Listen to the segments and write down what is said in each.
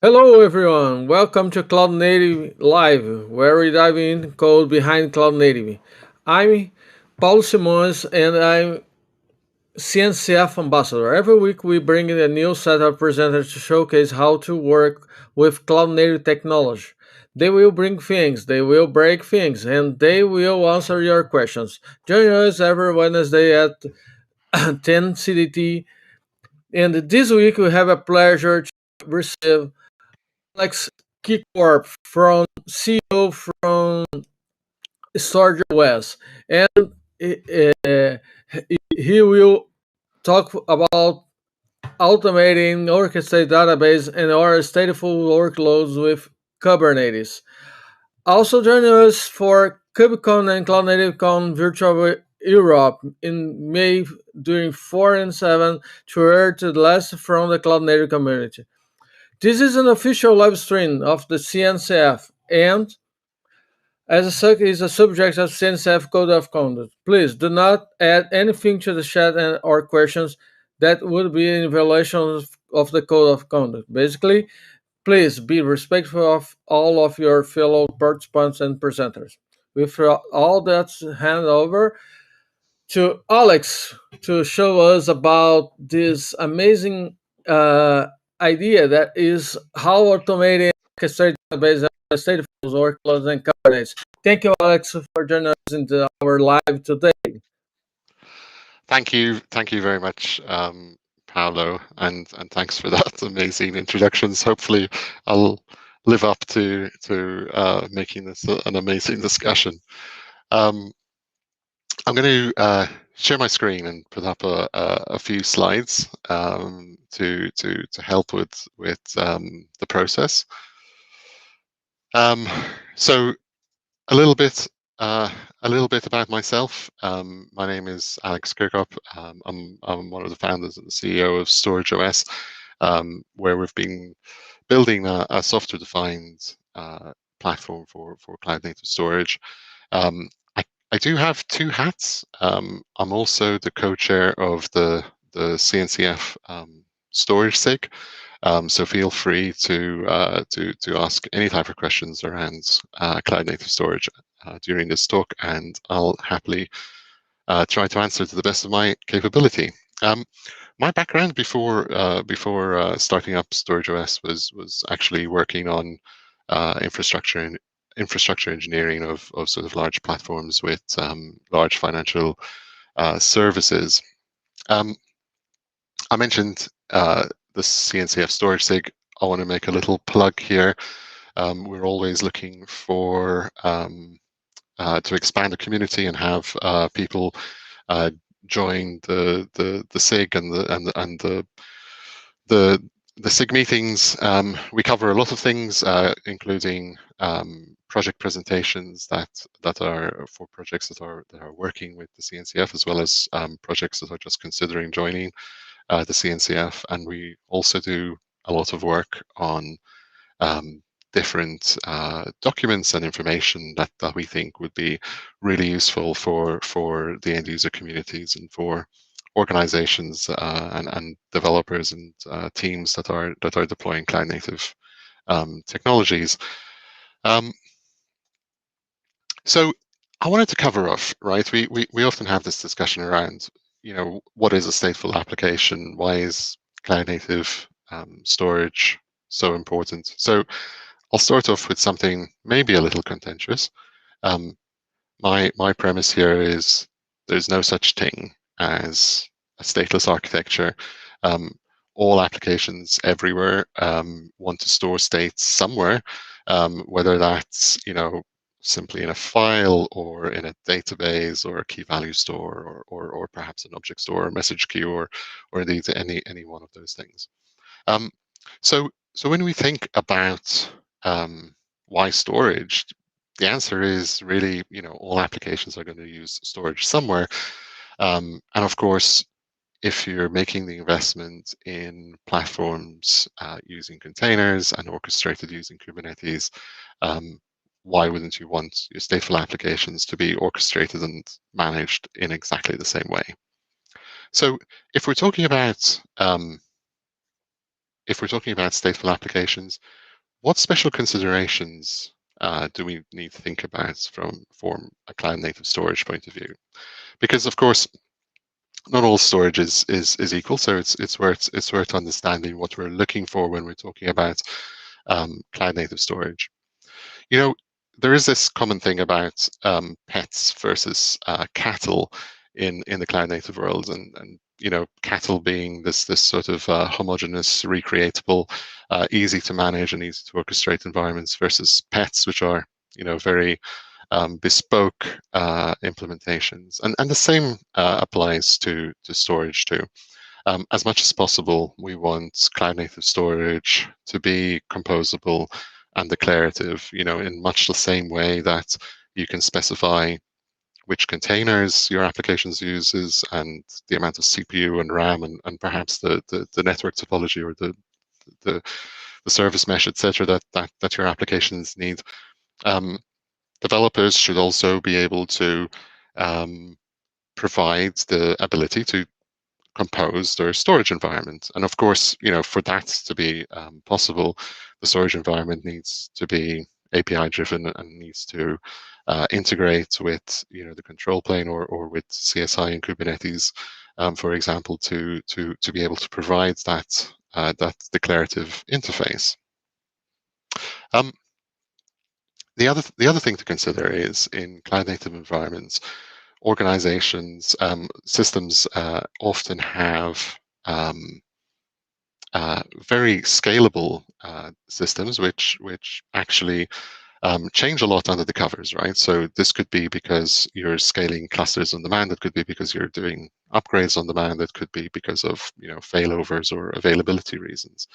Hello, everyone. Welcome to Cloud Native Live, where we dive in code behind Cloud Native. I'm Paulo Simões, and I'm CNCF ambassador. Every week, we bring in a new set of presenters to showcase how to work with Cloud Native technology. They will bring things, they will break things, and they will answer your questions. Join us every Wednesday at 10 CDT. And this week, we have a pleasure to receive Alex Keycorp from CEO from Storage OS, and uh, he will talk about automating orchestrate database and our stateful workloads with Kubernetes. Also join us for KubeCon and Cloud Native Con Virtual Europe in May during 4 and 7 to hear to the last from the Cloud Native community. This is an official live stream of the CNCF, and as such is a subject of CNCF Code of Conduct. Please do not add anything to the chat or questions that would be in violation of the Code of Conduct. Basically, please be respectful of all of your fellow participants and presenters. With all that, hand over to Alex to show us about this amazing idea that is how automating orchestrated database and stateful workloads and Kubernetes. Thank you, Alex, for joining us in our live today. Thank you very much, Paolo, and thanks for that amazing introductions. Hopefully, I'll live up to making this an amazing discussion. I'm going to share my screen and put up a few slides to help with the process. So a little bit about myself. My name is Alex Kirkhope. I'm one of the founders and the CEO of Storage OS, where we've been building a software-defined platform for cloud-native storage. I do have two hats. I'm also the co-chair of the CNCF storage SIG. So feel free to ask any type of questions around cloud-native storage during this talk, and I'll happily try to answer to the best of my capability. My background before starting up Storage OS was actually working on infrastructure engineering of sort of large platforms with large financial services. I mentioned the CNCF storage SIG. I want to make a little plug here. We're always looking for to expand the community and have people join the SIG and the SIG meetings. We cover a lot of things, including project presentations that are for projects that are working with the CNCF, as well as projects that are just considering joining the CNCF. And we also do a lot of work on different documents and information that we think would be really useful for the end user communities and for organizations and developers and teams that are deploying cloud native technologies. So I wanted to cover off, right? We often have this discussion around, what is a stateful application? Why is cloud native storage so important? So I'll start off with something maybe a little contentious. My premise here is there's no such thing as a stateless architecture. All applications everywhere want to store states somewhere, whether that's simply in a file or in a database or a key value store or perhaps an object store or message queue or indeed any one of those things. Um, so when we think about why storage, the answer is really, all applications are going to use storage somewhere. And of course, if you're making the investment in platforms using containers and orchestrated using Kubernetes, why wouldn't you want your stateful applications to be orchestrated and managed in exactly the same way? So if we're talking about stateful applications, what special considerations do we need to think about from a cloud native storage point of view? Because of course, not all storage is equal, so it's worth understanding what we're looking for when we're talking about cloud native storage. There is this common thing about pets versus cattle in the cloud native world, and cattle being this sort of homogeneous, recreatable, easy to manage and easy to orchestrate environments versus pets, which are very bespoke implementations. And the same applies to storage too. As much as possible, we want cloud native storage to be composable and declarative, in much the same way that you can specify which containers your applications uses and the amount of CPU and RAM and perhaps the network topology or the service mesh, etc., that your applications need. Developers should also be able to provide the ability to compose their storage environment. And of course, for that to be possible, the storage environment needs to be API driven and needs to integrate with the control plane or with CSI and Kubernetes, for example, to be able to provide that declarative interface. The other thing to consider is in cloud native environments, organizations, systems often have very scalable systems, which actually change a lot under the covers, right? So this could be because you're scaling clusters on demand. It could be because you're doing upgrades on demand. It could be because of failovers or availability reasons.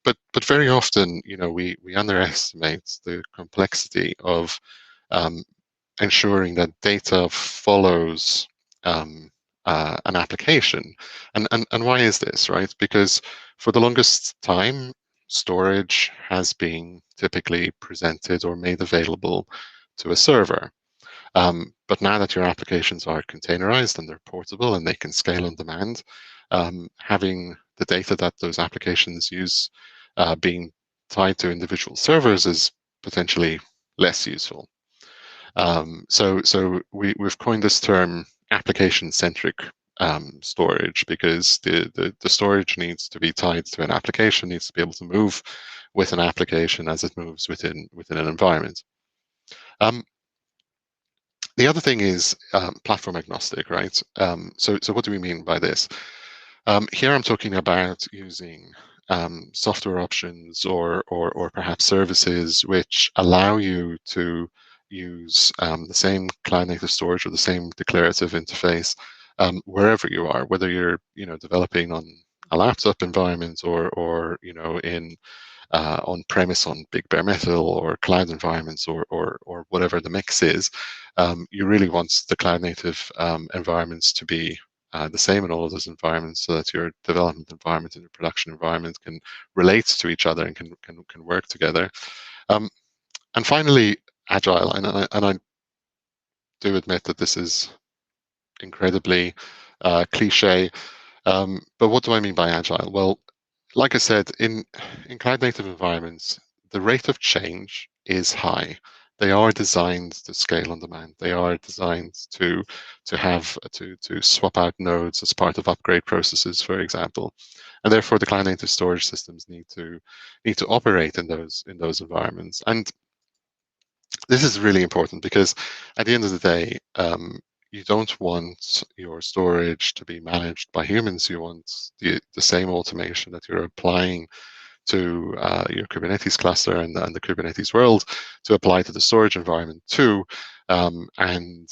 But very often, we underestimate the complexity of ensuring that data follows an application. And why is this, right? Because for the longest time, storage has been typically presented or made available to a server. But now that your applications are containerized and they're portable and they can scale on demand, having the data that those applications use being tied to individual servers is potentially less useful. So we've coined this term application-centric storage because the storage needs to be tied to an application, needs to be able to move with an application as it moves within an environment. The other thing is platform agnostic, right? So what do we mean by this? Here I'm talking about using software options or perhaps services which allow you to use the same cloud native storage or the same declarative interface wherever you are, whether you're developing on a laptop environment or in on premise on big bare metal or cloud environments or whatever the mix is. You really want the cloud native environments to be the same in all of those environments, so that your development environment and your production environment can relate to each other and can work together. And finally, agile. And I do admit that this is incredibly cliche, but what do I mean by agile? Well, like I said, in cloud native environments, the rate of change is high. They are designed to scale on demand. They are designed to swap out nodes as part of upgrade processes, for example, and therefore the cloud native storage systems need to operate in those environments. And this is really important because at the end of the day, you don't want your storage to be managed by humans. You want the same automation that you're applying to your Kubernetes cluster and the Kubernetes world to apply to the storage environment too, and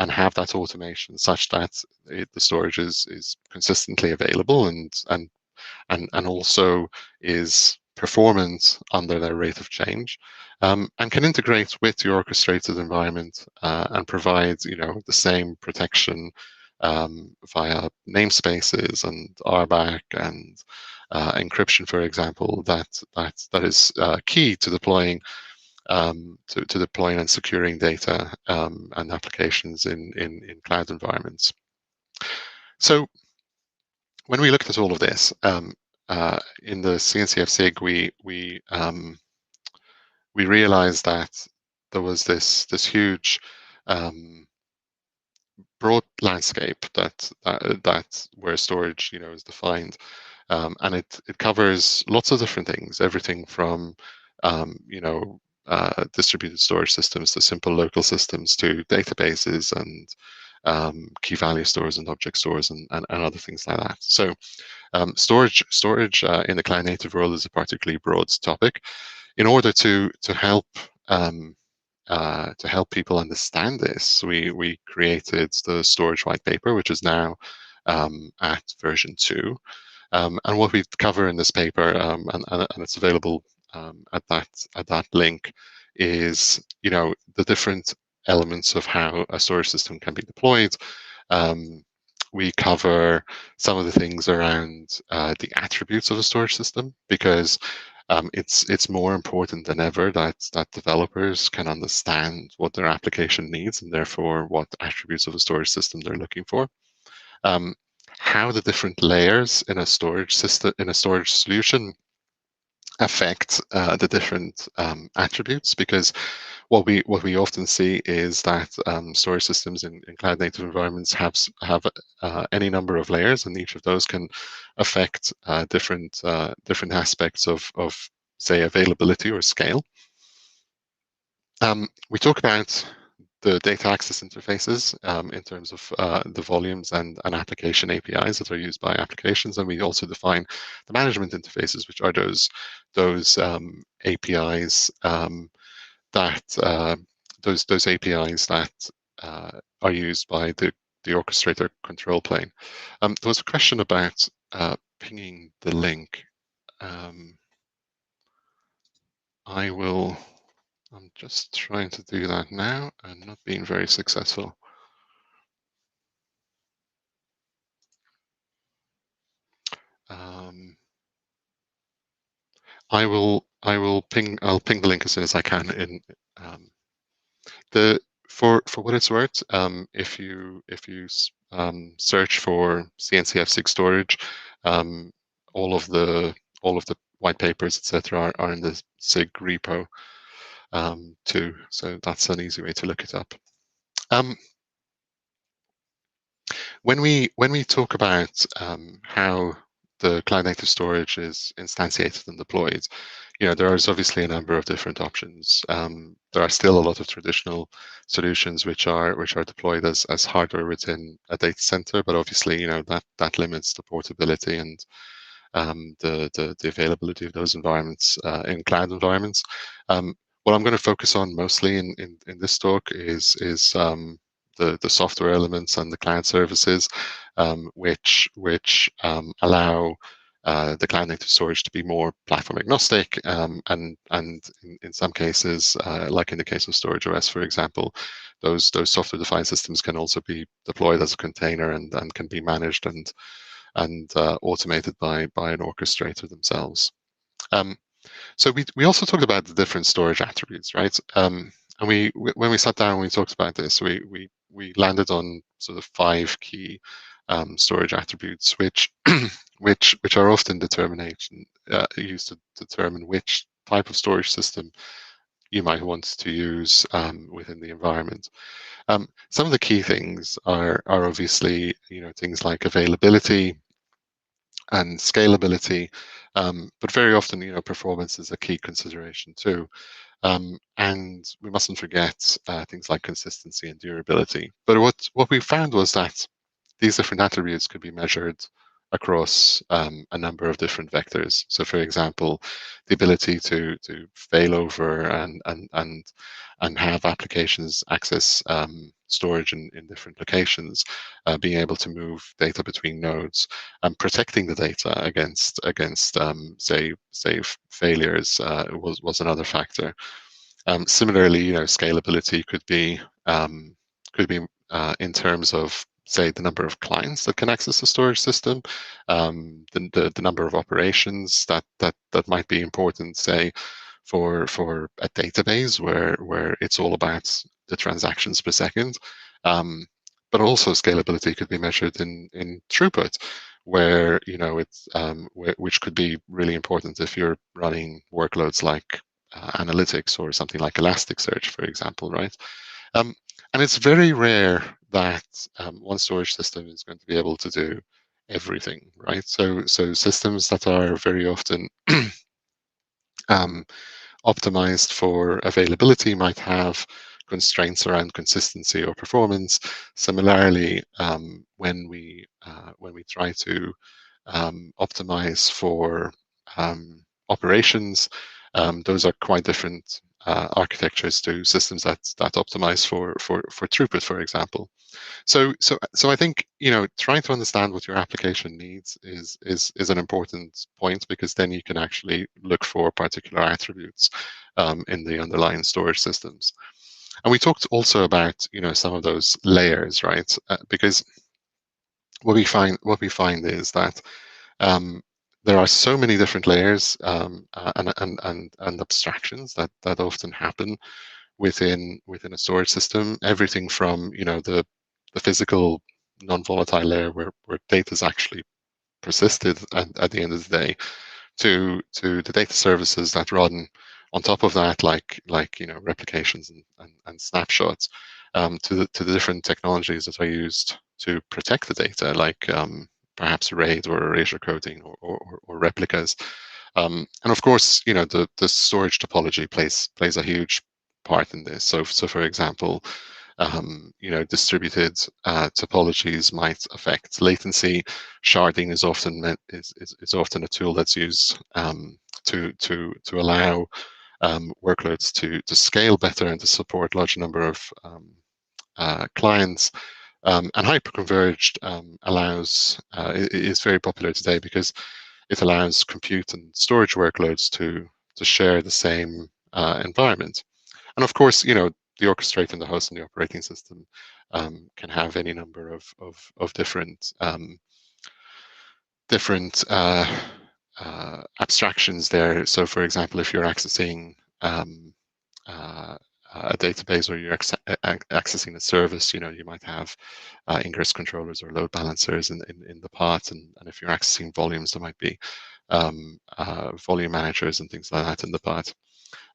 have that automation such that the storage is consistently available and also is performant under their rate of change, and can integrate with your orchestrated environment and provide the same protection via namespaces and RBAC and encryption, for example, that is key to deploying to deploying and securing data and applications in cloud environments. So when we looked at all of this in the CNCF SIG, we realized that there was this huge broad landscape that where storage is defined, and it covers lots of different things, everything from distributed storage systems to simple local systems to databases and key value stores and object stores and other things like that. So storage in the cloud native world is a particularly broad topic. In order to help people understand this, we created the storage white paper, which is now at version 2. And what we cover in this paper, and it's available at that link, is the different elements of how a storage system can be deployed. We cover some of the things around the attributes of a storage system, because it's more important than ever that developers can understand what their application needs and therefore what attributes of a storage system they're looking for. How the different layers in a storage system, in a storage solution, affect the different attributes, because what we often see is that storage systems in cloud native environments have any number of layers, and each of those can affect different aspects of say availability or scale. We talk about the data access interfaces in terms of the volumes and application APIs that are used by applications, and we also define the management interfaces, which are those APIs those APIs that are used by the orchestrator control plane. There was a question about pinging the link. I'm just trying to do that now and not being very successful. I'll ping the link as soon as I can. In for what it's worth, if you search for CNCF SIG storage, all of the white papers, etc., are in the SIG repo too. So that's an easy way to look it up. When we talk about how the cloud native storage is instantiated and deployed, there is obviously a number of different options. There are still a lot of traditional solutions which are deployed as hardware within a data center, but obviously that limits the portability and the availability of those environments in cloud environments. What I'm going to focus on mostly in this talk is the software elements and the cloud services, which allow the cloud native storage to be more platform agnostic, and in some cases, like in the case of StorageOS, for example, those software defined systems can also be deployed as a container and can be managed and automated by an orchestrator themselves. So we also talked about the different storage attributes, right? And when we sat down and we talked about this, we landed on sort of 5 key storage attributes, which are often used to determine which type of storage system you might want to use within the environment. Some of the key things are obviously things like availability and scalability, but very often performance is a key consideration too. And we mustn't forget things like consistency and durability. But what we found was that these different attributes could be measured across a number of different vectors. So, for example, the ability to failover and have applications access storage in different locations, being able to move data between nodes, and protecting the data against say failures was another factor. Similarly, scalability could be in terms of, say, the number of clients that can access the storage system, the number of operations that might be important, say, for a database where it's all about the transactions per second. But also scalability could be measured in throughput, where it's which could be really important if you're running workloads like analytics or something like Elasticsearch, for example, right? Um, and it's very rare that one storage system is going to be able to do everything, right? So systems that are very often um, optimized for availability might have constraints around consistency or performance. Similarly, when we try to optimize for operations, those are quite different architectures to systems that optimize for throughput, for example. So I think trying to understand what your application needs is an important point, because then you can actually look for particular attributes in the underlying storage systems. And we talked also about some of those layers, right? Because what we find is that there are so many different layers and abstractions that often happen within a storage system. Everything from the physical non-volatile layer where data is actually persisted at the end of the day, to the data services that run on top of that, like replications and snapshots, to the different technologies that are used to protect the data, like perhaps RAID or erasure coding or replicas. And of course, the storage topology plays a huge part in this. So for example, distributed topologies might affect latency. Sharding is often a tool that's used to allow workloads to scale better and to support large number of clients. And hyperconverged is very popular today because it allows compute and storage workloads to share the same environment. And of course, the orchestrate and the host and the operating system can have any number of different abstractions there. So, for example, if you're accessing a database, or you're accessing a service, you might have ingress controllers or load balancers in the path, and if you're accessing volumes, there might be volume managers and things like that in the path.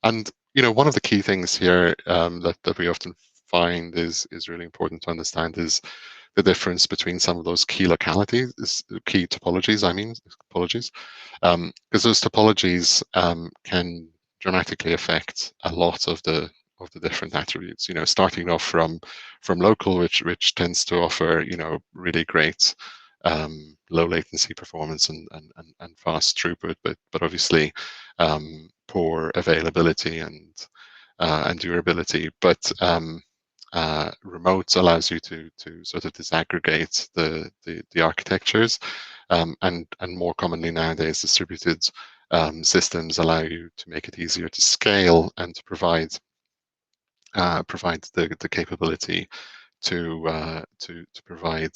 And one of the key things here that we often find is really important to understand is the difference between some of those key localities, key topologies. I mean, apologies, because those topologies can dramatically affect a lot of the different attributes. Starting off from local, which tends to offer really great low latency performance and fast throughput, but obviously poor availability and durability. But remote allows you to sort of disaggregate the architectures, and more commonly nowadays, distributed systems allow you to make it easier to scale and to provide the capability to provide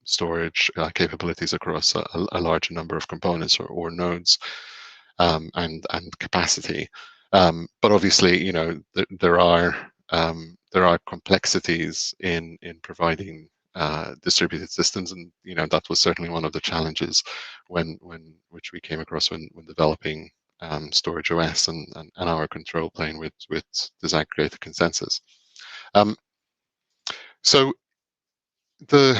storage capabilities across a larger number of components or nodes, and capacity. But obviously, there are complexities in providing distributed systems, and that was certainly one of the challenges which we came across when developing storage OS and our control plane with disaggregated consensus. So the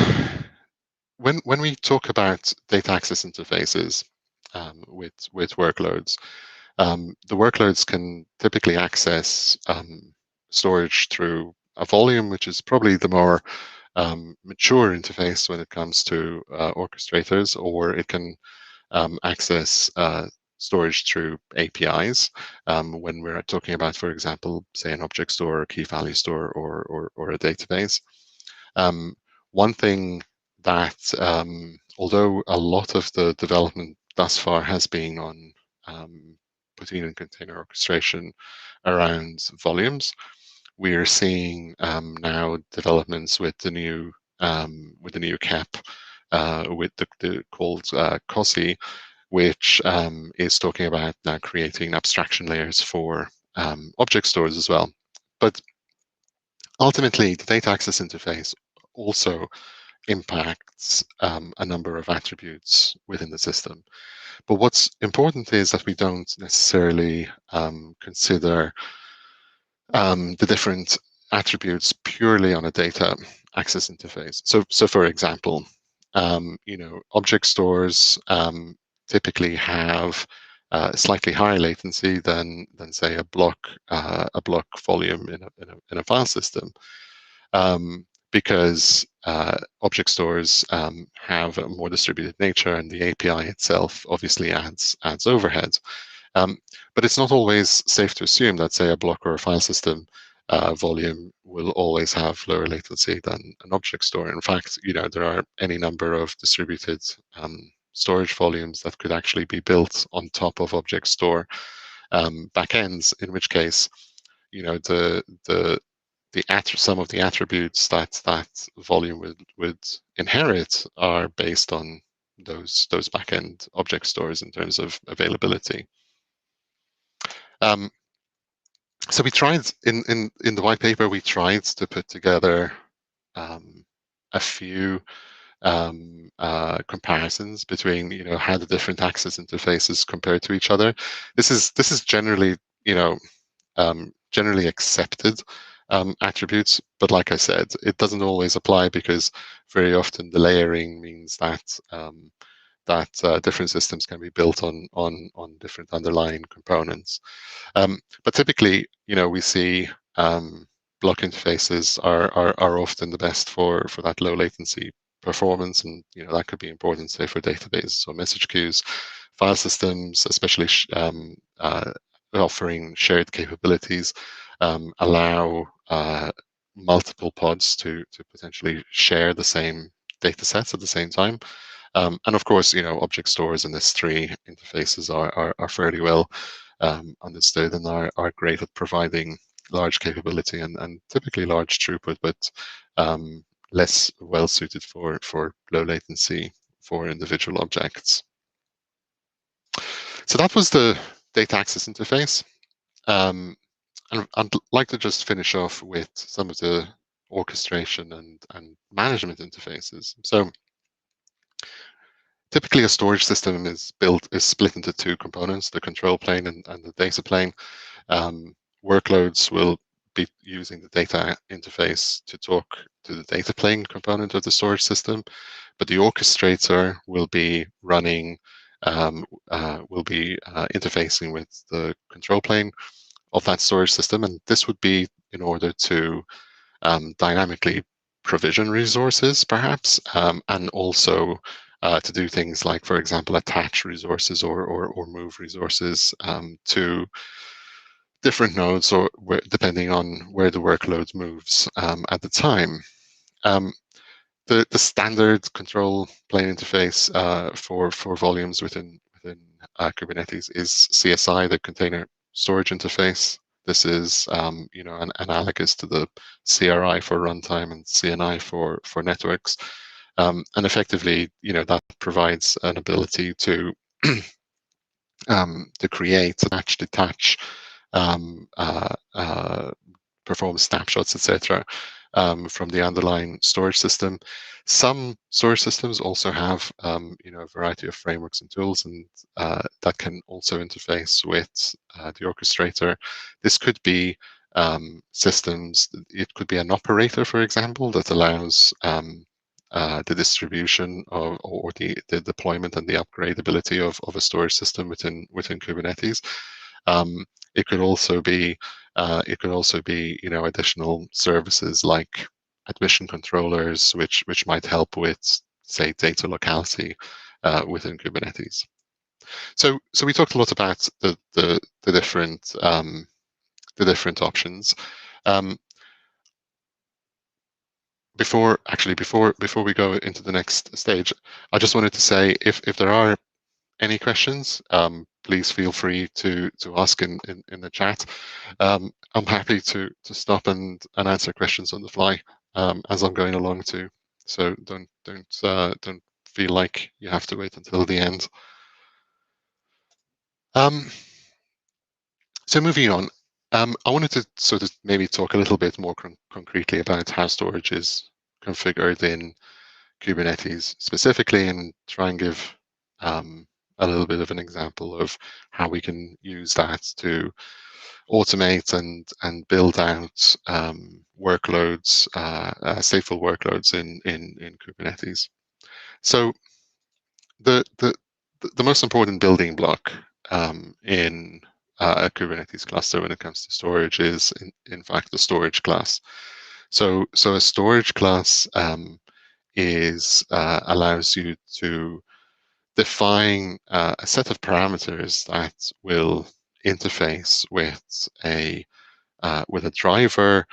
when we talk about data access interfaces with workloads, the workloads can typically access storage through a volume, which is probably the more mature interface when it comes to orchestrators, or it can access storage through APIs when we're talking about, for example, say an object store, a key value store, or a database. One thing that, although a lot of the development thus far has been on putting in container orchestration around volumes, we are seeing now developments with the new CAP with the called COSI, which is talking about now creating abstraction layers for object stores as well. But ultimately, the data access interface also impacts a number of attributes within the system. But what's important is that we don't necessarily consider the different attributes purely on a data access interface. So for example, object stores typically have slightly higher latency than say a block volume in a file system, because object stores have a more distributed nature, and the API itself obviously adds overhead. But it's not always safe to assume that, say, a block or a file system volume will always have lower latency than an object store. In fact, there are any number of distributed storage volumes that could actually be built on top of object store backends, in which case, some of the attributes that volume would inherit are based on those backend object stores in terms of availability. So we tried in the white paper, we tried to put together a few comparisons between how the different access interfaces compare to each other. This is generally generally accepted attributes, but like I said, it doesn't always apply, because very often the layering means that different systems can be built on different underlying components. But typically, we see block interfaces are often the best for that low latency performance, and that could be important, say, for databases or message queues. File systems, especially offering shared capabilities, allow multiple pods to potentially share the same data sets at the same time. And of course, object stores and S3 interfaces are fairly well understood and are great at providing large capability and typically large throughput, but less well suited for low latency for individual objects. So that was the data access interface. And I'd like to just finish off with some of the orchestration and management interfaces. So typically, a storage system is split into two components: the control plane and the data plane. Workloads will be using the data interface to talk to the data plane component of the storage system, but the orchestrator will be running, interfacing with the control plane of that storage system, and this would be in order to dynamically provision resources, perhaps, and also to do things like, for example, attach resources or move resources to different nodes, or depending on where the workload moves at the time. The standard control plane interface for volumes within Kubernetes is CSI, the container storage interface. This is analogous to the CRI for runtime and CNI for networks, and effectively that provides an ability to create, attach, detach, perform snapshots, etc., from the underlying storage system. Some storage systems also have a variety of frameworks and tools, and that can also interface with the orchestrator. This could be systems. It could be an operator, for example, that allows the distribution or the deployment and the upgradability of a storage system within Kubernetes. It could also be additional services like admission controllers, which might help with, say, data locality within Kubernetes. So we talked a lot about the different options. Before we go into the next stage, I just wanted to say if there are any questions, please feel free to ask in the chat. I'm happy to stop and answer questions on the fly as I'm going along too. So don't feel like you have to wait until the end. So moving on, I wanted to sort of maybe talk a little bit more concretely about how storage is configured in Kubernetes specifically, and try and give a little bit of an example of how we can use that to automate and build out workloads, stateful workloads in Kubernetes. So the most important building block in a Kubernetes cluster when it comes to storage is in fact the storage class. So a storage class allows you to define a set of parameters that will interface with a driver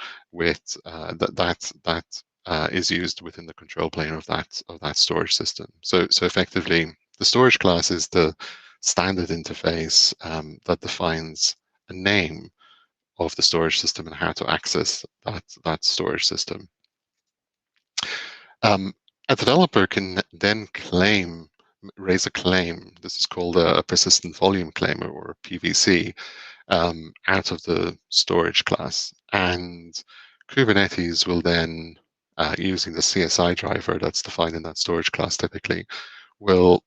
that is used within the control plane of that storage system. So effectively, the storage class is the standard interface that defines a name of the storage system and how to access that storage system. A developer can then raise a claim. This is called a persistent volume claim, or a PVC, out of the storage class. And Kubernetes will then, using the CSI driver that's defined in that storage class typically, will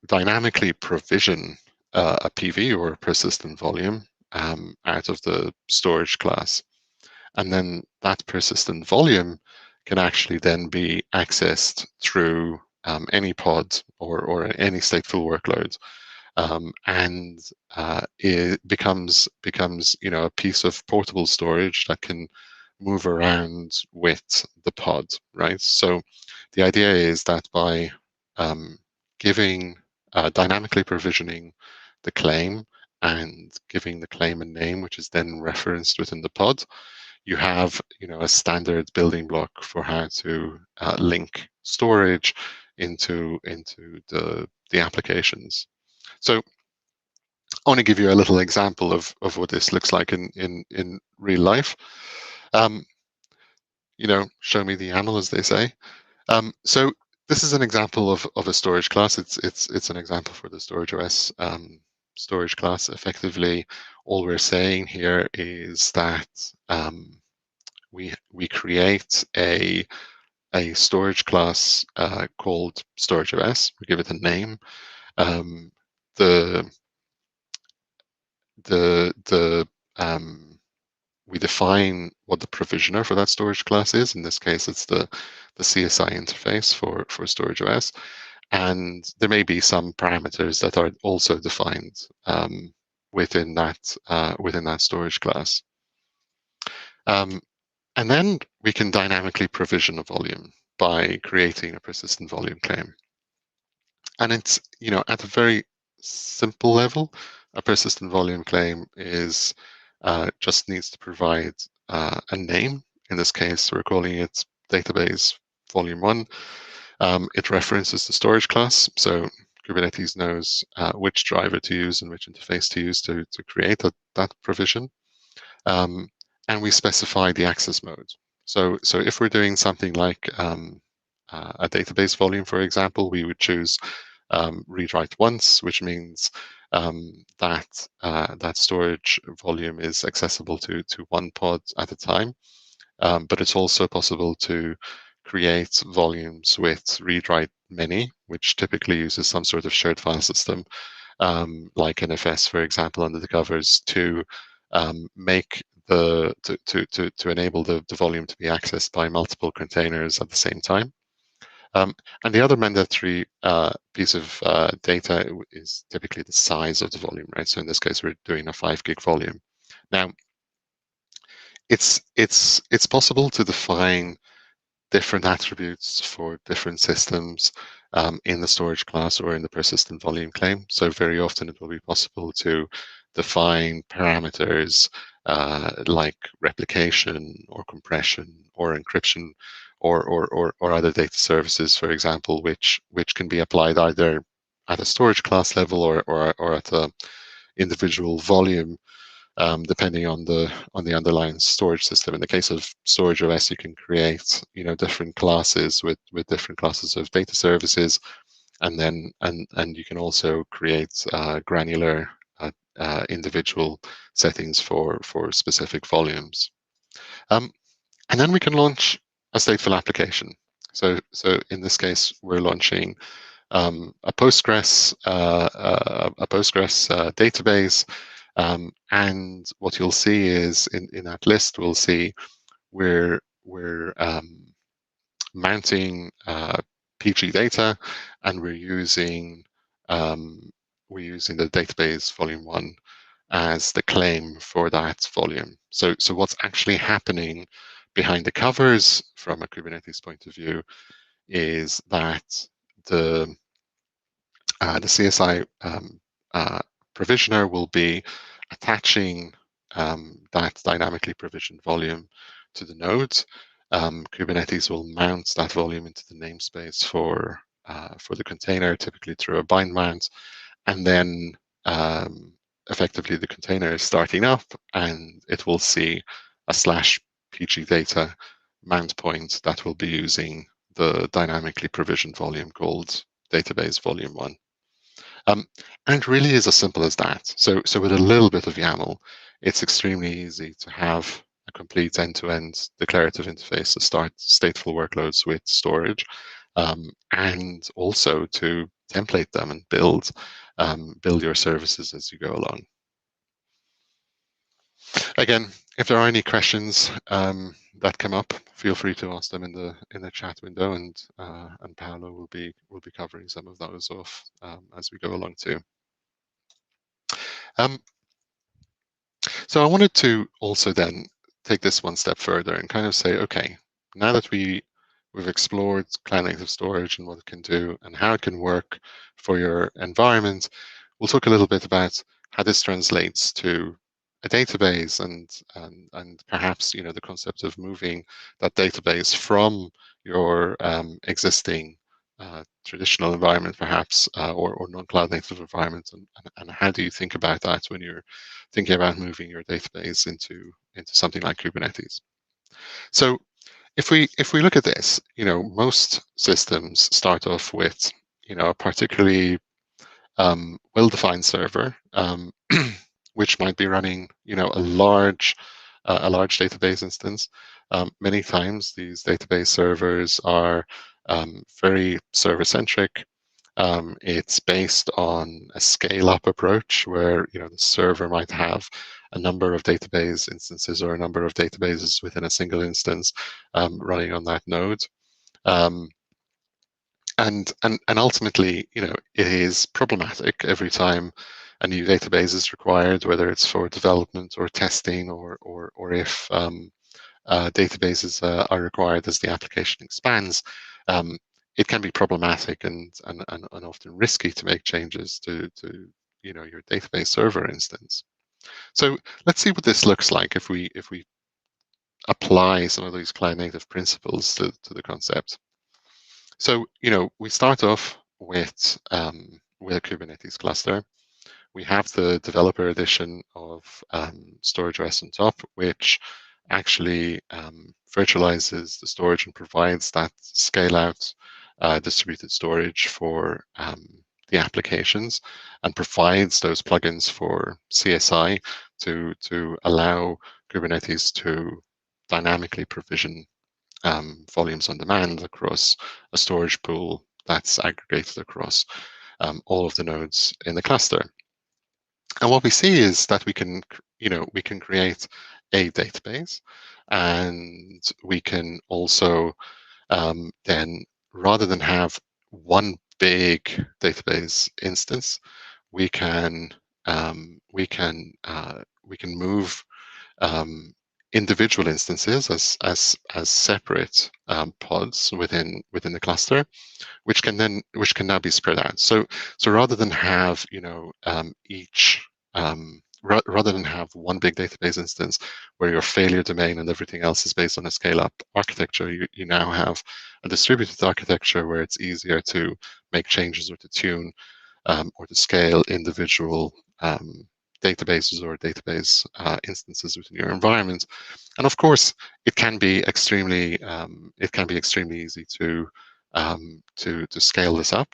dynamically provision a PV, or a persistent volume, out of the storage class. And then that persistent volume can actually then be accessed through any pod or any stateful workload. And it becomes a piece of portable storage that can move around with the pod, right? So the idea is that by dynamically provisioning the claim and giving the claim a name, which is then referenced within the pod, you have a standard building block for how to link storage into the applications. So I want to give you a little example of what this looks like in real life. Show me the animal, as they say. So this is an example of a storage class. It's an example for the StorageOS storage class. Effectively, all we're saying here is that we create a storage class called StorageOS. We give it a name. We define what the provisioner for that storage class is. In this case, it's the CSI interface for StorageOS. And there may be some parameters that are also defined within that storage class. And then we can dynamically provision a volume by creating a persistent volume claim. And it's, at a very simple level, a persistent volume claim is just needs to provide a name. In this case, we're calling it database volume 1. It references the storage class, so Kubernetes knows which driver to use and which interface to use to create that provision. And we specify the access mode. So if we're doing something like a database volume, for example, we would choose read write once, which means that storage volume is accessible to one pod at a time. But it's also possible to create volumes with read write many, which typically uses some sort of shared file system, like NFS, for example, under the covers, to make to enable the volume to be accessed by multiple containers at the same time. And the other mandatory piece of data is typically the size of the volume, right? So in this case, we're doing a 5 gig volume. Now, it's possible to define different attributes for different systems in the storage class or in the persistent volume claim. So very often it will be possible to define parameters like replication or compression or encryption or other data services, for example, which can be applied either at a storage class level or at a individual volume, depending on the underlying storage system. In the case of storage OS, you can create different classes with different classes of data services, and then and you can also create granular individual settings for specific volumes. And then we can launch a stateful application. So in this case, we're launching a Postgres database, and what you'll see is in that list, we'll see we're mounting PG data, and we're using the database volume 1 as the claim for that volume. So what's actually happening behind the covers from a Kubernetes point of view is that the CSI provisioner will be attaching that dynamically provisioned volume to the node. Kubernetes will mount that volume into the namespace for the container, typically through a bind mount, and then effectively the container is starting up, and it will see a /pg data mount point that will be using the dynamically provisioned volume called database volume 1. And it really is as simple as that. So with a little bit of YAML, it's extremely easy to have a complete end-to-end declarative interface to start stateful workloads with storage, and also to template them and build your services as you go along. Again, if there are any questions that come up, feel free to ask them in the chat window, and Paolo will be covering some of those off as we go along too. So I wanted to also then take this one step further and kind of say, okay, now that we've explored cloud native storage and what it can do and how it can work for your environment, we'll talk a little bit about how this translates to a database and perhaps the concept of moving that database from your existing traditional environment, perhaps, or non-cloud native environment, and how do you think about that when you're thinking about moving your database into something like Kubernetes? So if we look at this, most systems start off with a particularly well-defined server, which might be running a large database instance. Many times these database servers are very server-centric. It's based on a scale-up approach where the server might have a number of database instances or a number of databases within a single instance running on that node. And ultimately, it is problematic every time a new database is required, whether it's for development or testing, or if databases are required as the application expands. It can be problematic and often risky to make changes to your database server instance. So let's see what this looks like if we apply some of these cloud native principles to the concept. So we start off with a Kubernetes cluster. We have the developer edition of Storage OS on top, which actually virtualizes the storage and provides that scale-out distributed storage for the applications, and provides those plugins for CSI to allow Kubernetes to dynamically provision volumes on demand across a storage pool that's aggregated across all of the nodes in the cluster. And what we see is that we can create a database, and we can also then, rather than have one big database instance, we can move individual instances as separate pods within the cluster, which can now be spread out. So rather than have rather than have one big database instance where your failure domain and everything else is based on a scale-up architecture, you now have a distributed architecture where it's easier to make changes or to tune or to scale individual databases or database instances within your environment. And of course, it can be extremely easy to scale this up.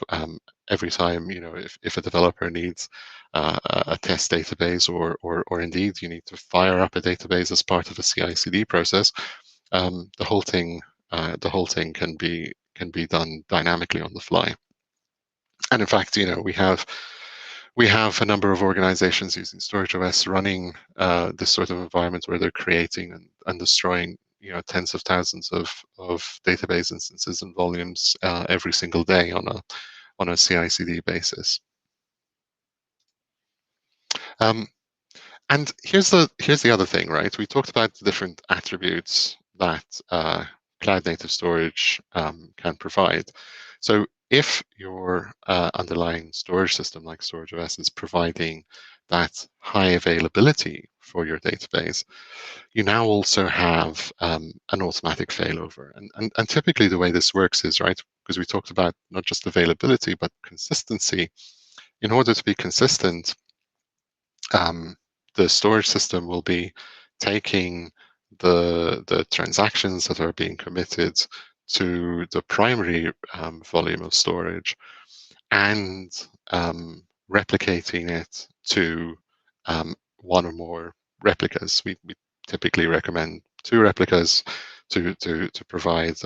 Every time, if a developer needs a test database, or indeed you need to fire up a database as part of a CI/CD process, the whole thing can be done dynamically on the fly. And in fact, we have a number of organizations using StorageOS running this sort of environment where they're creating and destroying tens of thousands of database instances and volumes every single day on a CI/CD basis. And here's the other thing, right? We talked about the different attributes that cloud native storage can provide. So if your underlying storage system like StorageOS is providing that high availability for your database, you now also have an automatic failover. And typically the way this works is, right, because we talked about not just availability, but consistency. In order to be consistent, the storage system will be taking the transactions that are being committed to the primary volume of storage and replicating it to one or more replicas. We typically recommend 2 replicas to provide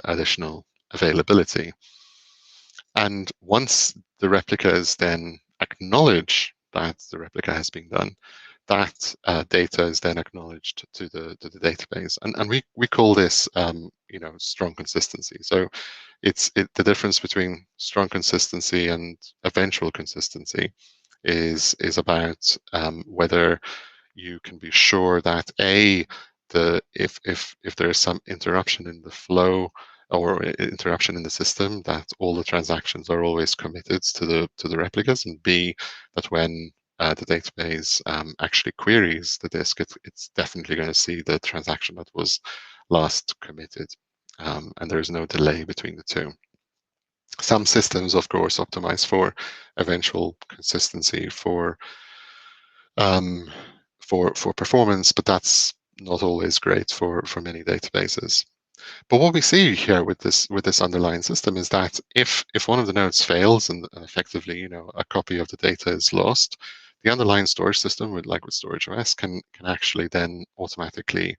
additional availability. And once the replicas then acknowledge that the replica has been done, that data is then acknowledged to the database, and we call this strong consistency. So it's the difference between strong consistency and eventual consistency is about whether you can be sure that if there is some interruption in the flow or interruption in the system, that all the transactions are always committed to the replicas, and B, that when the database actually queries the disk, it's definitely going to see the transaction that was last committed, and there's no delay between the two. Some systems, of course, optimize for eventual consistency for performance, but that's not always great for many databases. But what we see here with this underlying system is that if one of the nodes fails and effectively a copy of the data is lost, the underlying storage system, like with StorageOS, can actually then automatically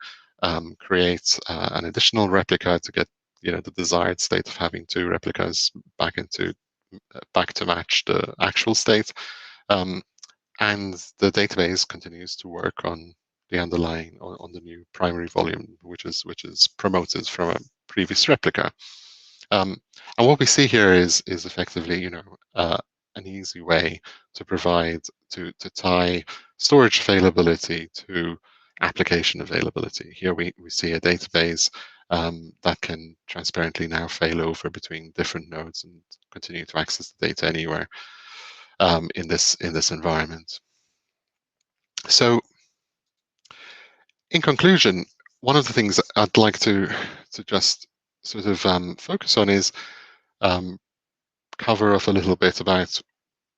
create an additional replica to get the desired state of having 2 replicas back to match the actual state, and the database continues to work on the underlying on the new primary volume, which is promoted from a previous replica. And what we see here is effectively an easy way to provide to tie storage availability to application availability. Here we see a database that can transparently now fail over between different nodes and continue to access the data anywhere in this environment. So in conclusion, one of the things I'd like to just sort of focus on is cover off a little bit about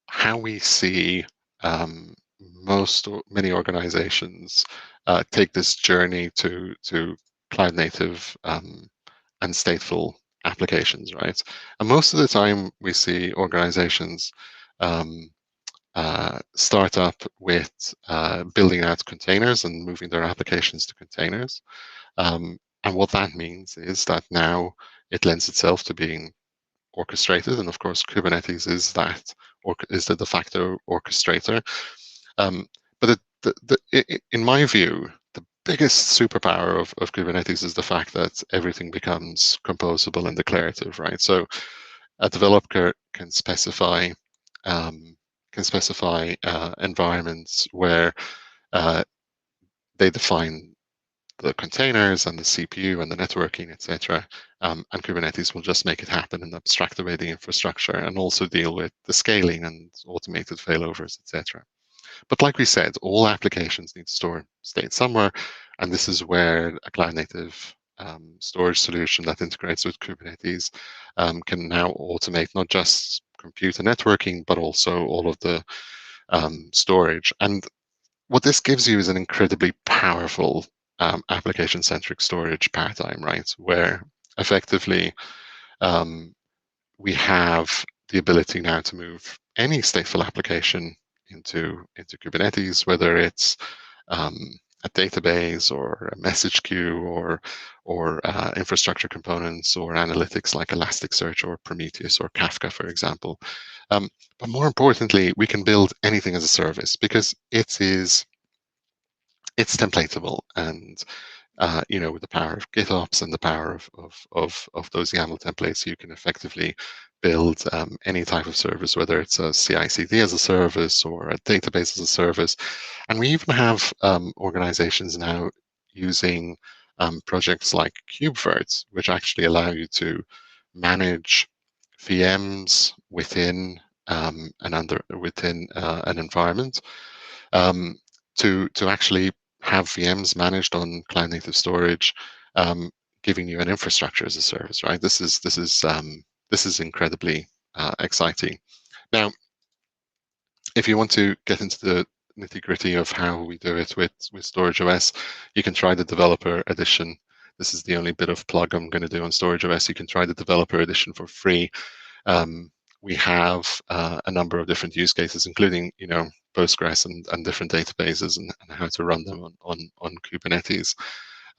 how we see many organizations take this journey to cloud native and stateful applications, right? And most of the time we see organizations start up with building out containers and moving their applications to containers. And what that means is that now it lends itself to being orchestrated. And of course, Kubernetes is that, or is the de facto orchestrator. But in my view, the biggest superpower of Kubernetes is the fact that everything becomes composable and declarative, right? So a developer can specify environments where they define the containers and the CPU and the networking, etc. And Kubernetes will just make it happen and abstract away the infrastructure and also deal with the scaling and automated failovers, etc. But like we said, all applications need to store state somewhere, and this is where a cloud native storage solution that integrates with Kubernetes can now automate not just computer networking, but also all of the storage. And what this gives you is an incredibly powerful application-centric storage paradigm, right? Where effectively we have the ability now to move any stateful application into Kubernetes, whether it's a database or a message queue or infrastructure components or analytics like Elasticsearch or Prometheus or Kafka, for example. But more importantly, we can build anything as a service because it's templatable and with the power of GitOps and the power of those YAML templates, you can effectively build any type of service, whether it's a CI/CD as a service or a database as a service. And we even have organizations now using projects like KubeVirt, which actually allow you to manage VMs within an environment to actually have VMs managed on cloud native storage, giving you an infrastructure as a service, right? This is incredibly exciting. Now, if you want to get into the nitty gritty of how we do it with Storage OS, you can try the developer edition. This is the only bit of plug I'm going to do on Storage OS. You can try the developer edition for free. We have a number of different use cases, including Postgres and different databases and how to run them on Kubernetes.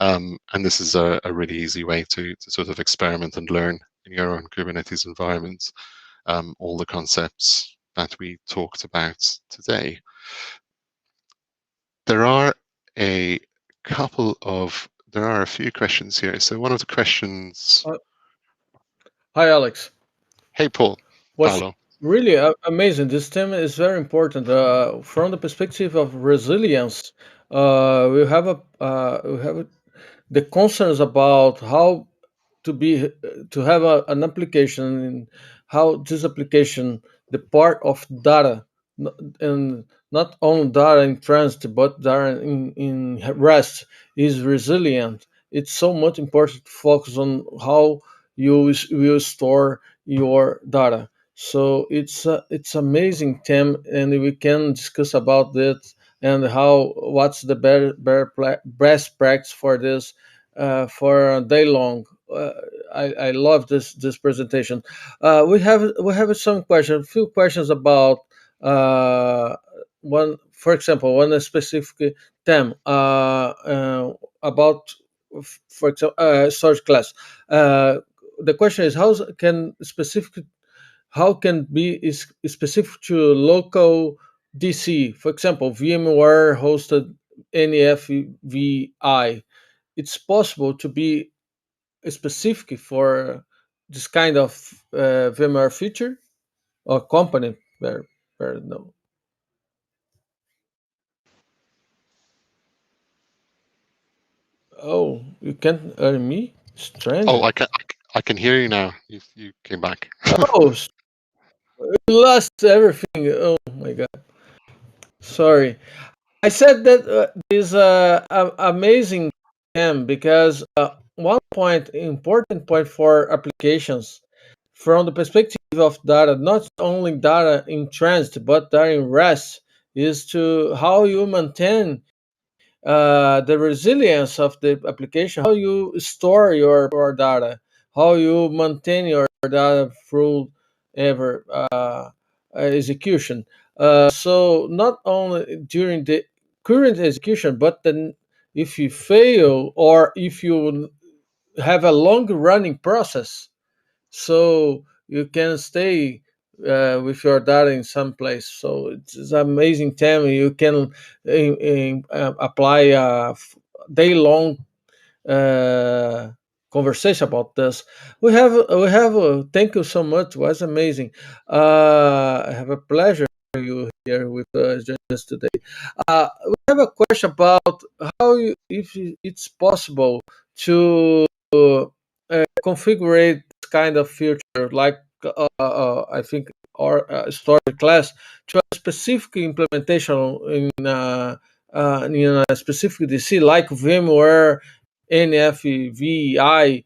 And this is a really easy way to sort of experiment and learn in your own Kubernetes environment all the concepts that we talked about today. There are a few questions here. So one of the questions. Hi, Alex. Hey, Paul. What's Paolo. really amazing? This theme is very important. From the perspective of resilience, we have the concerns about how to have an application and how this application, the part of data, and not only data in transit but data in rest, is resilient. It's so much important to focus on how you will store your data. So it's amazing theme, and we can discuss about that and how what's the best practice for this for a day long. I love this presentation. We have some questions, few questions about one, for example, one specific theme about, for example, storage class. The question is how can be is specific to local DC, for example, VMware hosted NFVI. It's possible to be specific for this kind of VMware feature or company where no. Oh, you can't hear me? Strange. Oh, I can hear you now. You came back. Oh, we lost everything. Oh my god. Sorry. I said that this amazing game because one important point for applications from the perspective of data, not only data in transit but data in rest, is to how you maintain the resilience of the application, how you store your data, how you maintain your data through ever execution. So not only during the current execution, but then if you fail or if you have a long running process, so you can stay with your data in some place. So it's an amazing time. You can apply a day long uh, conversation about this. We have. Thank you so much. It was amazing. I have a pleasure you here with joining us today. We have a question about if it's possible to configure this kind of feature, like I think, or storage class to a specific implementation in a specific DC, like VMware NFVI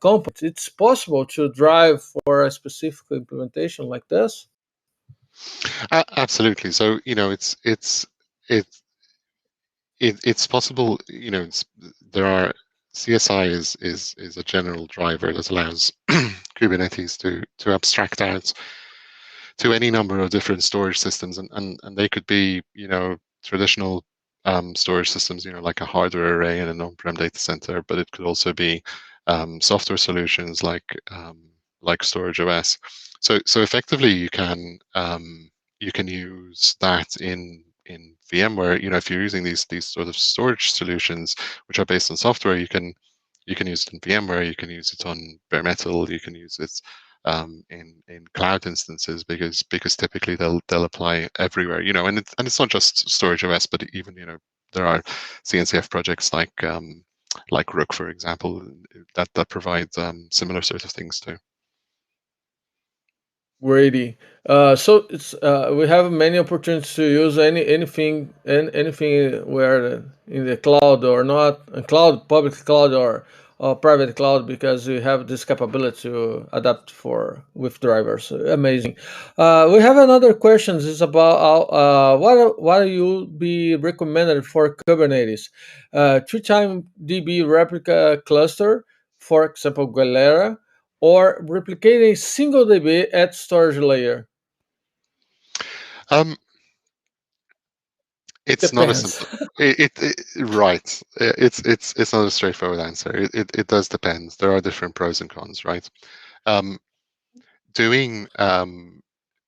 components. It's possible to drive for a specific implementation like this. Absolutely. So it, it's possible. There are CSI is a general driver that allows Kubernetes to abstract out to any number of different storage systems, and they could be traditional storage systems, like a hardware array in an on-prem data center, but it could also be software solutions like Storage OS. So effectively, you can use that in VMware. If you're using these sort of storage solutions which are based on software, you can use it in VMware, you can use it on bare metal, you can use it in cloud instances, because typically they'll apply everywhere. And it's not just Storage OS, but even there are CNCF projects like Rook, for example, that provide similar sort of things too. Grady. So it's we have many opportunities to use anything where in the cloud or not, cloud, public cloud or private cloud, because we have this capability to adapt for with drivers. Amazing. We have another question. Is about what you be recommended for Kubernetes? Two-time DB replica cluster, for example, Galera, or replicating single DB at storage layer? Um, it's not a Depends. simple. Right. It's not a straightforward answer. It does depend. There are different pros and cons, right? Um, doing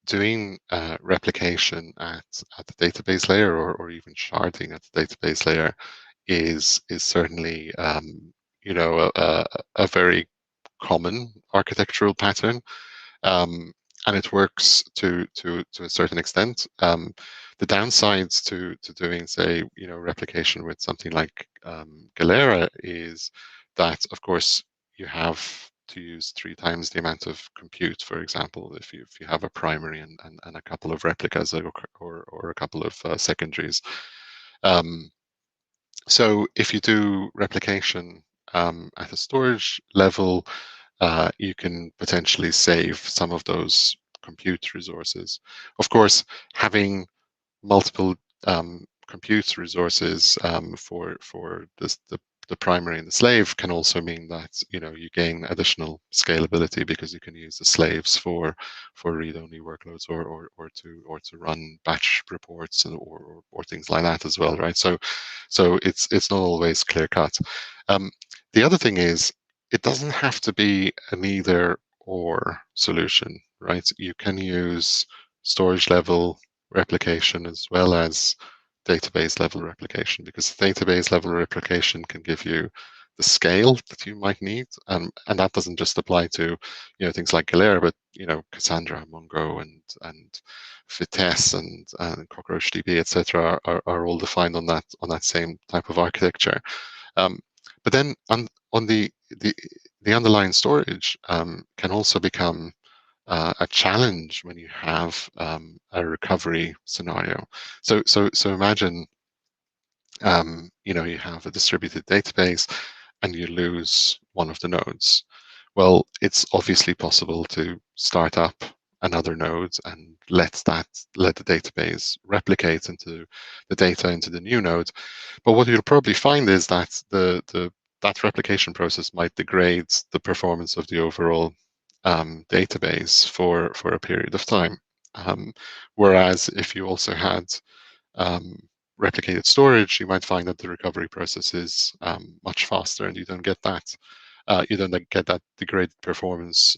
doing replication at the database layer, or even sharding at the database layer is certainly a very common architectural pattern, and it works to a certain extent. The downsides to doing, say, replication with something like Galera is that, of course, you have to use 3 times the amount of compute, for example, if you have a primary and a couple of replicas, or a couple of secondaries. Um, so if you do replication at a storage level, you can potentially save some of those compute resources. Of course, having multiple compute resources for the primary and the slave can also mean that you gain additional scalability, because you can use the slaves for read-only workloads, or to run batch reports, or things like that as well, right? So it's not always clear cut. The other thing is, it doesn't have to be an either or solution, right? You can use storage level replication as well as database level replication, because database level replication can give you the scale that you might need, and that doesn't just apply to things like Galera, but Cassandra, Mongo, and Vitess, and Cockroach DB, etc., are all defined on that same type of architecture. But then on the underlying storage can also become a challenge when you have a recovery scenario. So imagine you have a distributed database and you lose one of the nodes. Well, it's obviously possible to start up another node and let the database replicate into the data into the new node. But what you'll probably find is that that replication process might degrade the performance of the overall database for a period of time. Whereas if you also had um, replicated storage, you might find that the recovery process is much faster, and you don't get that degraded performance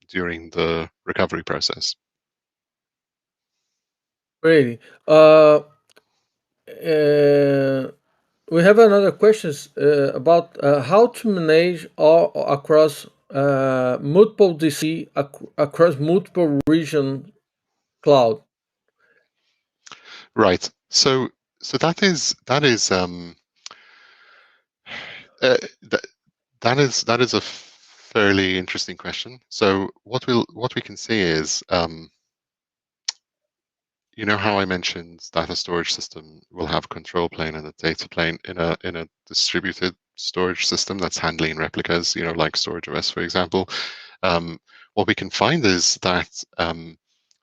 during the recovery process. Great. Uh, we have another question about how to manage all across multiple DC across multiple region cloud. Right. So uh, that, that is a fairly interesting question. So what we can see is you know how I mentioned that a storage system will have a control plane and a data plane in a distributed storage system that's handling replicas, you know, like storage OS, for example. What we can find is that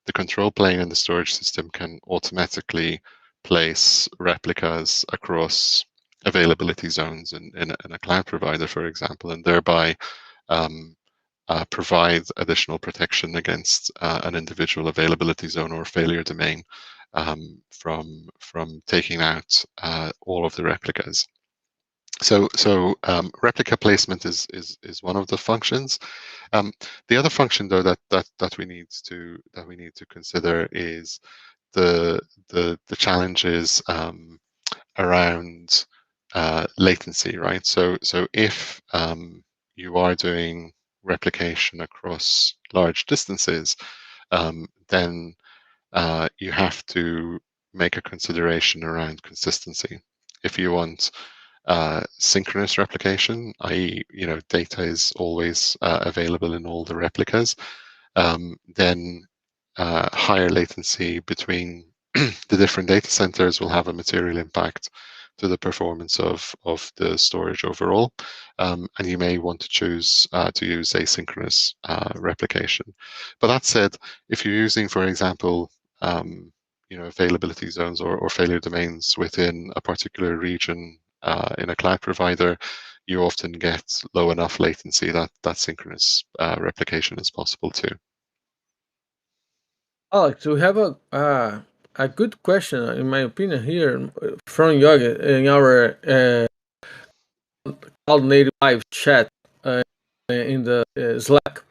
the control plane in the storage system can automatically place replicas across availability zones in a cloud provider, for example, and thereby um, provide additional protection against an individual availability zone or failure domain from taking out all of the replicas. So replica placement is one of the functions. Um, the other function, though, that we need to consider is the challenges around latency, right? So if you are doing replication across large distances, then you have to make a consideration around consistency. If you want synchronous replication, i.e., you know, data is always available in all the replicas, then higher latency between the different data centers will have a material impact to the performance of the storage overall. And you may want to choose to use asynchronous replication. But that said, if you're using, for example, you know, availability zones or failure domains within a particular region in a cloud provider, you often get low enough latency that that synchronous replication is possible too. Alex, we have a good question, in my opinion, here from Yogi in our Cloud Native Live chat in the Slack.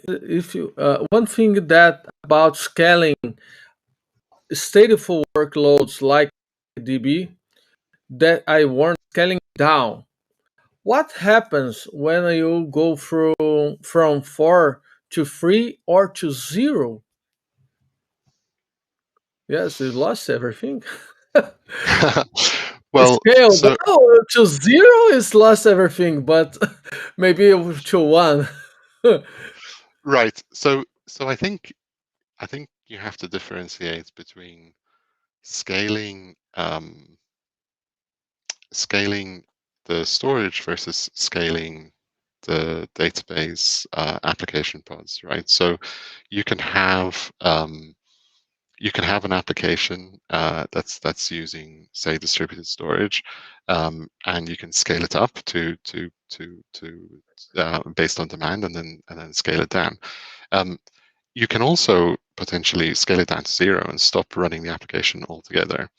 If you one thing that about scaling stateful workloads like DB that I want scaling down. What happens when you go from 4 to 3 or to 0? Yes, you lost everything. Well, Scale so down to 0 is lost everything, but maybe to 1. right. So I think you have to differentiate between scaling scaling the storage versus scaling the database application pods, right? So you can have you can have an application that's using, say, distributed storage, and you can scale it up to based on demand, and then scale it down. Um, you can also potentially scale it down to 0 and stop running the application altogether.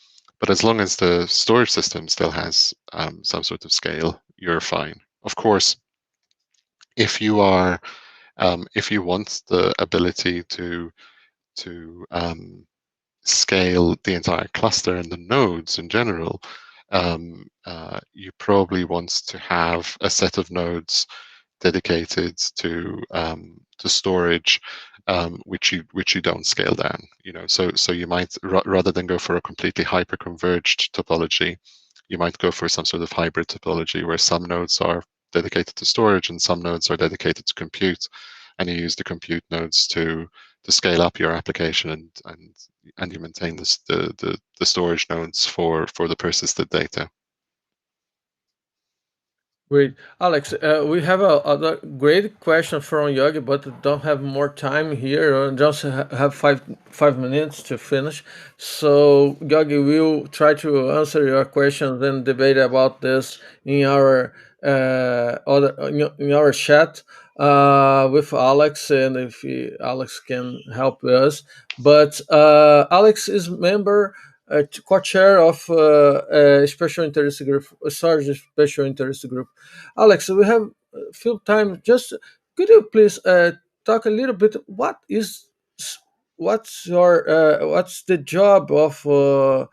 But as long as the storage system still has some sort of scale, you're fine. Of course, if you are if you want the ability to scale the entire cluster and the nodes in general, you probably want to have a set of nodes dedicated to storage, which you don't scale down. You know, so you might rather than go for a completely hyper converged topology, you might go for some sort of hybrid topology where some nodes are dedicated to storage and some nodes are dedicated to compute, and you use the compute nodes to scale up your application and you maintain the storage nodes for the persisted data. Great, Alex. We have a great question from Yogi, but don't have more time here. Just have 5 minutes to finish. So Yogi will try to answer your questions and debate about this in our in our chat with Alex, and if Alex can help us. But Alex is member co-chair of special interest group, Sarge special interest group. Alex, we have a few time. Just could you please talk a little bit? What's the job of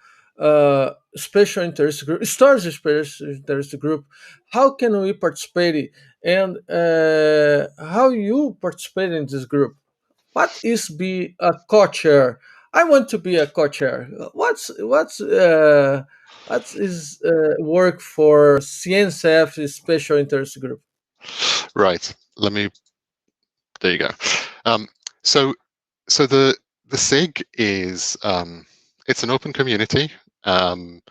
special interest group, stars special interest group? How can we participate, and how you participate in this group? What is be a co-chair? I want to be a co-chair. What is work for CNCF special interest group? Right. Let me. There you go. Um, so so the SIG is it's an open community. Um,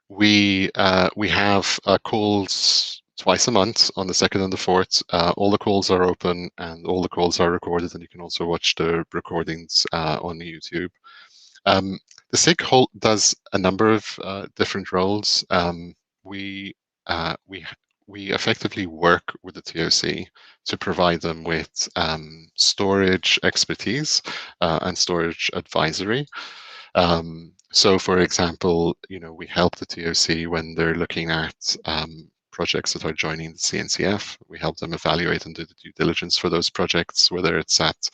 we have calls twice a month on the second and the fourth. All the calls are open and all the calls are recorded, and you can also watch the recordings on YouTube. Um, the SIG does a number of different roles. We uh, we we effectively work with the TOC to provide them with storage expertise and storage advisory. So, for example, we help the TOC when they're looking at projects that are joining the CNCF. We help them evaluate and do the due diligence for those projects, whether it's at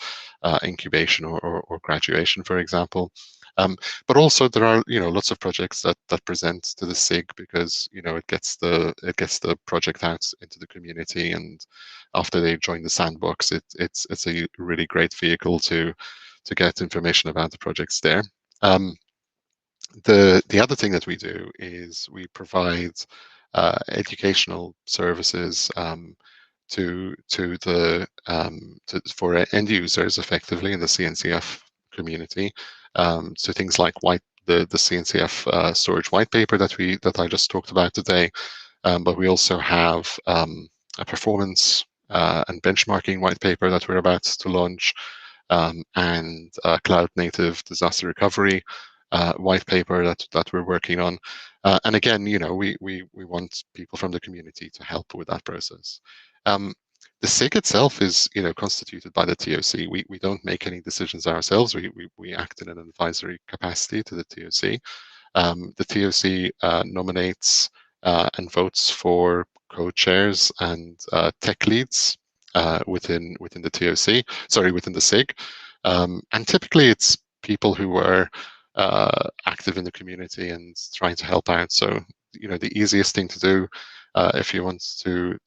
incubation or graduation, for example. But also there are lots of projects that present to the SIG because it gets the project out into the community, and after they join the sandbox, it's a really great vehicle to get information about the projects there. Um, the other thing that we do is we provide educational services for end users effectively in the CNCF community. So things like the CNCF storage white paper that I just talked about today, but we also have a performance and benchmarking white paper that we're about to launch, and cloud native disaster recovery white paper that we're working on. And again, we want people from the community to help with that process. The SIG itself is, constituted by the TOC. We don't make any decisions ourselves. We act in an advisory capacity to the TOC. The TOC nominates and votes for co-chairs and tech leads within the TOC, within the SIG. And typically it's people who are active in the community and trying to help out. So, the easiest thing to do if you want to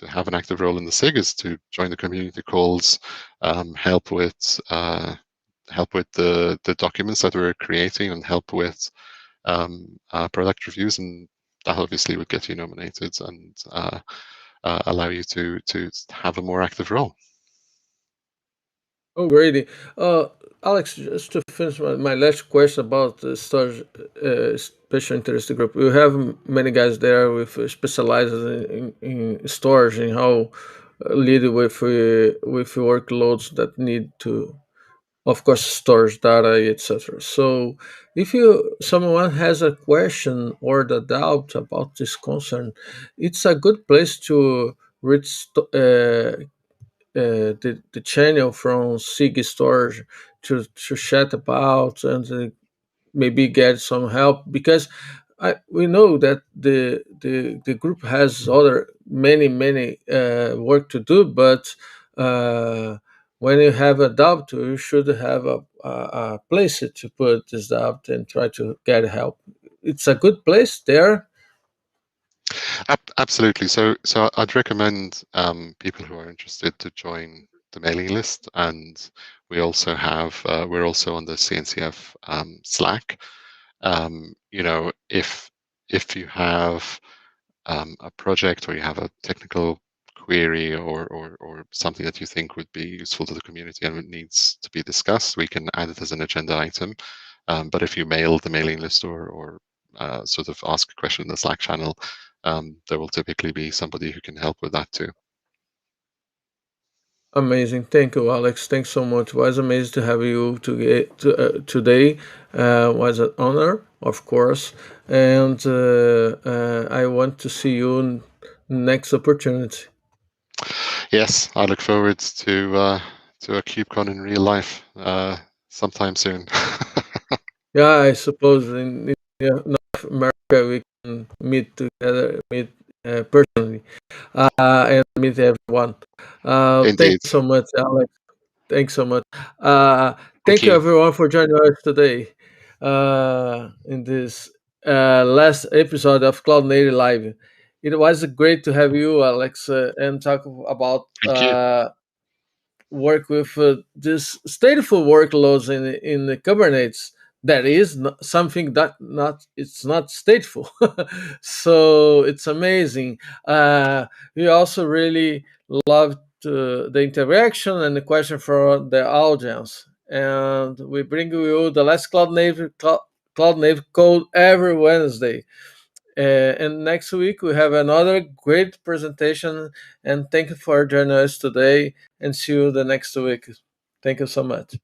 have an active role in the SIG is to join the community calls, help with the documents that we're creating, and help with product reviews, and that obviously would get you nominated and allow you to have a more active role. Oh, great. Uh, Alex, just to finish my last question about the storage special interest group. We have many guys there with specialized in storage and how lead with workloads that need to, of course, storage data, etc. So, if someone has a question or the doubt about this concern, it's a good place to reach the channel from SIG Storage to chat about and maybe get some help because we know that the group has other many work to do, but uh, when you have a doubt, you should have a place to put this doubt and try to get help. It's a good place there. Absolutely. So I'd recommend people who are interested to join the mailing list, and we're also on the CNCF Slack. If you have a project or you have a technical query or something that you think would be useful to the community and it needs to be discussed, we can add it as an agenda item. But if you mail the mailing list or sort of ask a question in the Slack channel, there will typically be somebody who can help with that too. Amazing. Thank you, Alex. Thanks so much. It was amazing to have you today. Was an honor, of course. And I want to see you in next opportunity. Yes, I look forward to a KubeCon in real life sometime soon. Yeah, I suppose in North America we can meet together, meet personally, and meet everyone. Thank Indeed. you so much, Alex. Thanks so much. Uh, Thank Thank you, you. everyone, for joining us today in this last episode of Cloud Native Live. It was great to have you, Alex, and talk about Thank you. work with this stateful workloads in the Kubernetes. That is not something that not it's not stateful, so it's amazing. We also really loved the interaction and the question for the audience, and we bring you the last cloud native code every Wednesday. And next week we have another great presentation. And thank you for joining us today. And see you the next week. Thank you so much.